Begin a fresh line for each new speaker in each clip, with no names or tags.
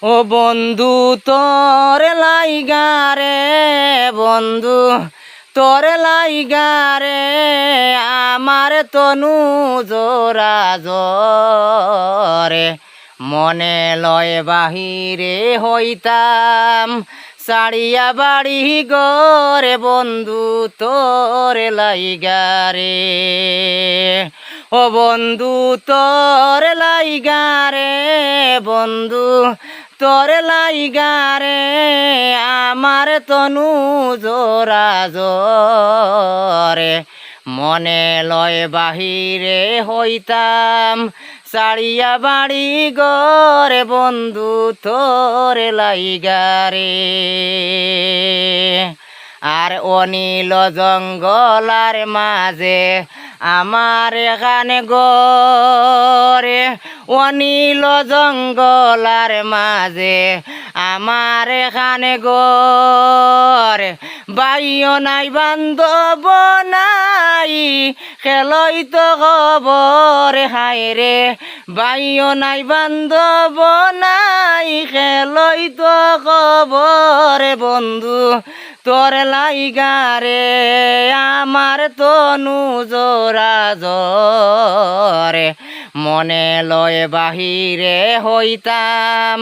ও বন্ধু তোর লাইগা রে বন্ধু তোর লাইগা রে আমার তনু জোরা জরে মনে লয় বাহিরে হইতাম সাড়িয়া বাড়ি গরে বন্ধু তোর লাইগা রে ও বন্ধু তোর লাইগা রে বন্ধু তোর লাইগা রে আমার তনু জোরা জরে মনে লয় বাহিরে হইতাম সাড়িয়া বাড়ি গরে বন্ধু তোর লাইগা রে আর অনিল জঙ্গলার মাঝে আমার এখানে গরে অনিল জঙ্গলার মাঝে আমার এখানে গরে বাইও নাই বান্ধব নাই খেলই তো খবর হায় রে বাইও নাই বান্ধব নাই খেলই তো খবর বন্ধু তোর লাইগা রে আমার তনু জোরা জরে মনে লয় বাহিরে হইতাম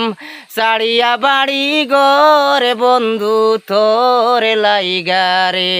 সাড়িয়া বাড়ি গরে বন্ধু তোর লাইগা রে।